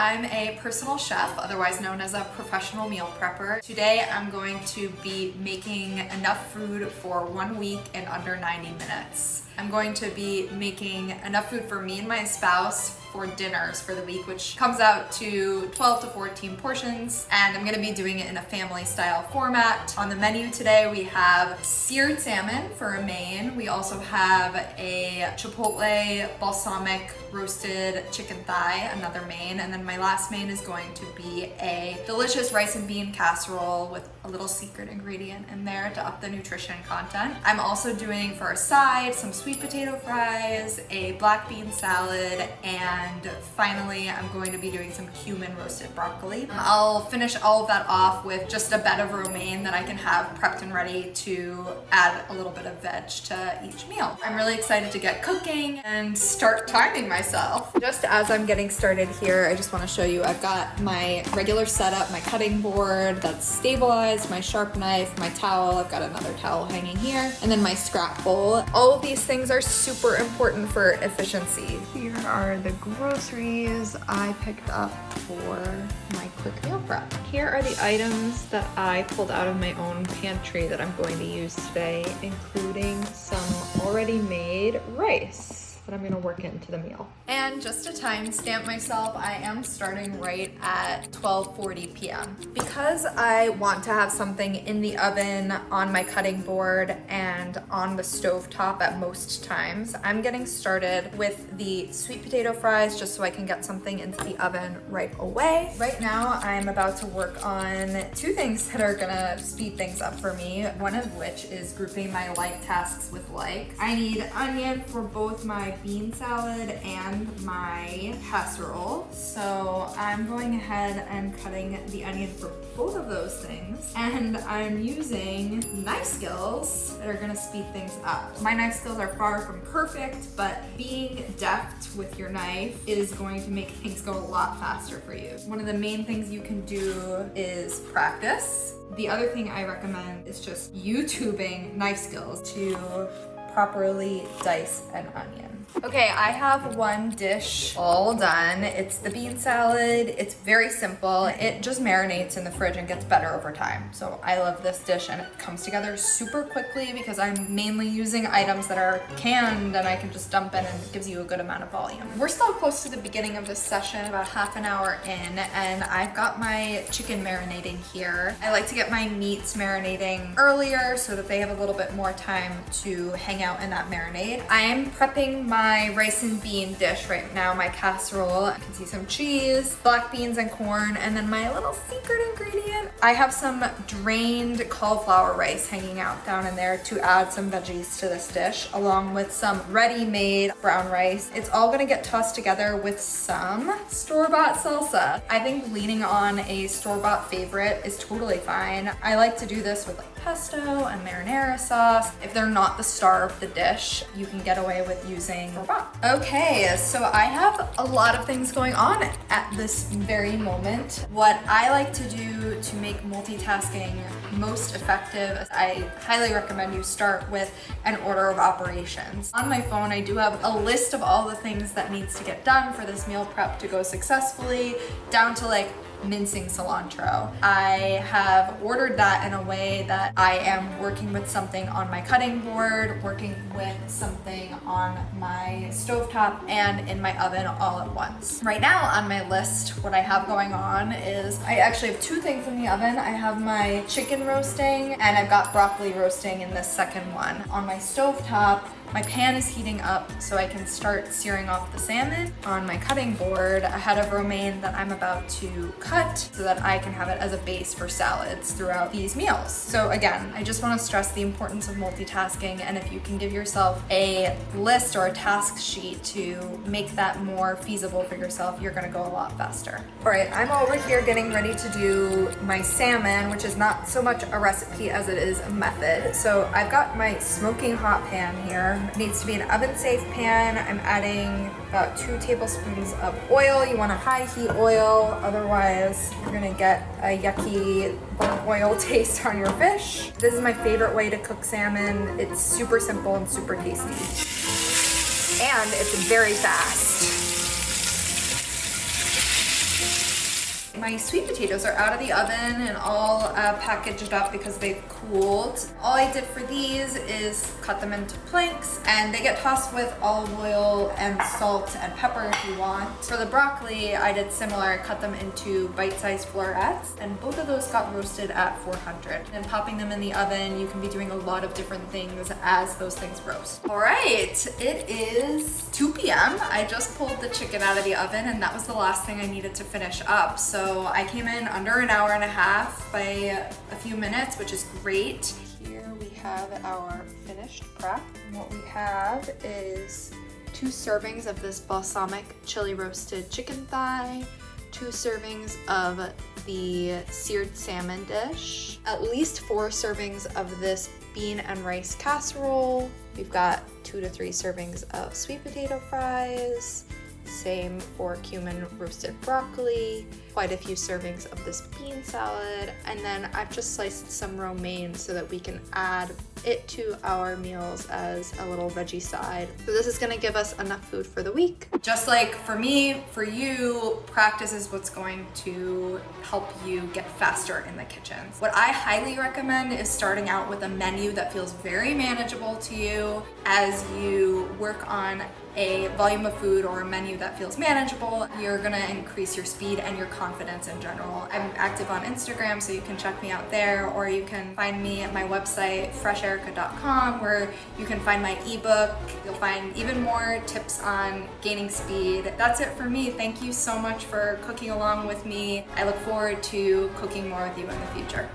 I'm a personal chef, otherwise known as a professional meal prepper. Today I'm going to be making enough food for 1 week in under 90 minutes. I'm going to be making enough food for me and my spouse for dinners for the week, which comes out to 12 to 14 portions, and I'm gonna be doing it in a family style format. On the menu today we have seared salmon for a main. We also have a chipotle balsamic roasted chicken thigh, another main, and then my last main is going to be a delicious rice and bean casserole with a little secret ingredient in there to up the nutrition content. I'm also doing for a side some sweet potato fries, a black bean salad, and finally I'm going to be doing some cumin roasted broccoli. I'll finish all of that off with just a bed of romaine that I can have prepped and ready to add a little bit of veg to each meal. I'm really excited to get cooking and start timing myself. Just as I'm getting started here, I just want to show you I've got my regular setup, my cutting board that's stabilized, my sharp knife, my towel, I've got another towel hanging here, and then my scrap bowl. All of these things are super important for efficiency. Here are the groceries I picked up for my quick meal prep. Here are the items that I pulled out of my own pantry that I'm going to use today, including some already made rice that I'm gonna work into the meal. And just to time stamp myself, I am starting right at 12:40 p.m. Because I want to have something in the oven, on my cutting board, and on the stovetop at most times, I'm getting started with the sweet potato fries just so I can get something into the oven right away. Right now, I'm about to work on two things that are gonna speed things up for me, one of which is grouping my like tasks with like. I need onion for both my bean salad and my casserole. So I'm going ahead and cutting the onion for both of those things. And I'm using knife skills that are gonna speed things up. My knife skills are far from perfect, but being deft with your knife is going to make things go a lot faster for you. One of the main things you can do is practice. The other thing I recommend is just YouTubing knife skills to properly dice an onion. Okay, I have one dish all done. It's the bean salad. It's very simple. It just marinates in the fridge and gets better over time. So I love this dish, and it comes together super quickly because I'm mainly using items that are canned and I can just dump in, and it gives you a good amount of volume. We're still close to the beginning of this session, about half an hour in, and I've got my chicken marinating here. I like to get my meats marinating earlier so that they have a little bit more time to hang out in that marinade. I am prepping my rice and bean dish right now, my casserole. You can see some cheese, black beans and corn, and then my little secret ingredient. I have some drained cauliflower rice hanging out down in there to add some veggies to this dish, along with some ready-made brown rice. It's all gonna get tossed together with some store-bought salsa. I think leaning on a store-bought favorite is totally fine. I like to do this with like pesto and marinara sauce. If they're not the star of the dish, you can get away with using store-bought. Okay, so I have a lot of things going on at this very moment. What I like to do to make multitasking most effective, I highly recommend you start with an order of operations. On my phone, I do have a list of all the things that needs to get done for this meal prep to go successfully, down to like mincing cilantro. I have ordered that in a way that I am working with something on my cutting board, working with something on my stovetop, and in my oven all at once. Right now on my list, what I have going on is I actually have two things in the oven. I have my chicken roasting, and I've got broccoli roasting in this second one. On my stovetop, my pan is heating up so I can start searing off the salmon. On my cutting board, I had a romaine that I'm about to cut so that I can have it as a base for salads throughout these meals. So again, I just want to stress the importance of multitasking, and if you can give yourself a list or a task sheet to make that more feasible for yourself, you're gonna go a lot faster. All right, I'm over here getting ready to do my salmon, which is not so much a recipe as it is a method. So I've got my smoking hot pan here. It needs to be an oven-safe pan. I'm adding about 2 tablespoons of oil. You want a high heat oil, otherwise you're gonna get a yucky burnt oil taste on your fish. This is my favorite way to cook salmon. It's super simple and super tasty. And it's very fast. my sweet potatoes are out of the oven and all packaged up because they've cooled. All I did for these is cut them into planks, and they get tossed with olive oil and salt and pepper if you want. For the broccoli, I did similar, cut them into bite-sized florets, and both of those got roasted at 400. And popping them in the oven, you can be doing a lot of different things as those things roast. All right, it is 2 p.m. I just pulled the chicken out of the oven, and that was the last thing I needed to finish up. So I came in under an hour and a half by a few minutes, which is great. Here we have our finished prep. And what we have is 2 servings of this balsamic chili roasted chicken thigh, 2 servings of the seared salmon dish, at least 4 servings of this bean and rice casserole. We've got 2 to 3 servings of sweet potato fries, same for cumin roasted broccoli, quite a few servings of this bean salad, and then I've just sliced some romaine so that we can add it to our meals as a little veggie side. So this is gonna give us enough food for the week. Just like for me, for you, practice is what's going to help you get faster in the kitchen. What I highly recommend is starting out with a menu that feels very manageable to you as you work on a volume of food or a menu that feels manageable. You're gonna increase your speed and your confidence in general. I'm active on Instagram, so you can check me out there, or you can find me at my website, fresherica.com, where you can find my ebook. You'll find even more tips on gaining speed. That's it for me. Thank you so much for cooking along with me. I look forward to cooking more with you in the future.